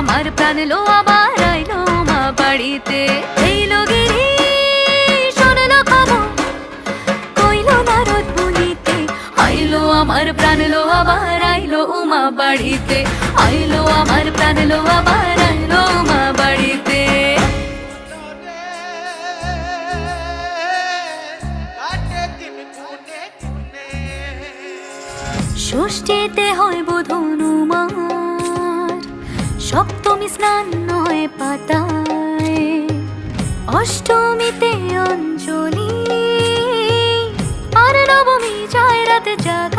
আমার প্রাণ লো আবার আইলো মা বাড়িতে। এইলো গিরি শোনলো খবর, কইলো নারদ মুনিতে, আইলো আমার প্রাণ লো আবার আইলো মা বাড়িতে, আইলো আমার প্রাণ লো আবার আইলো মা বাড়িতে। ষষ্ঠীতে হয় বোধ হনুমার, সপ্তমী স্নান হয় পাতায়, অষ্টমীতে অঞ্জলি, আর নবমী যায় রাতে জাগ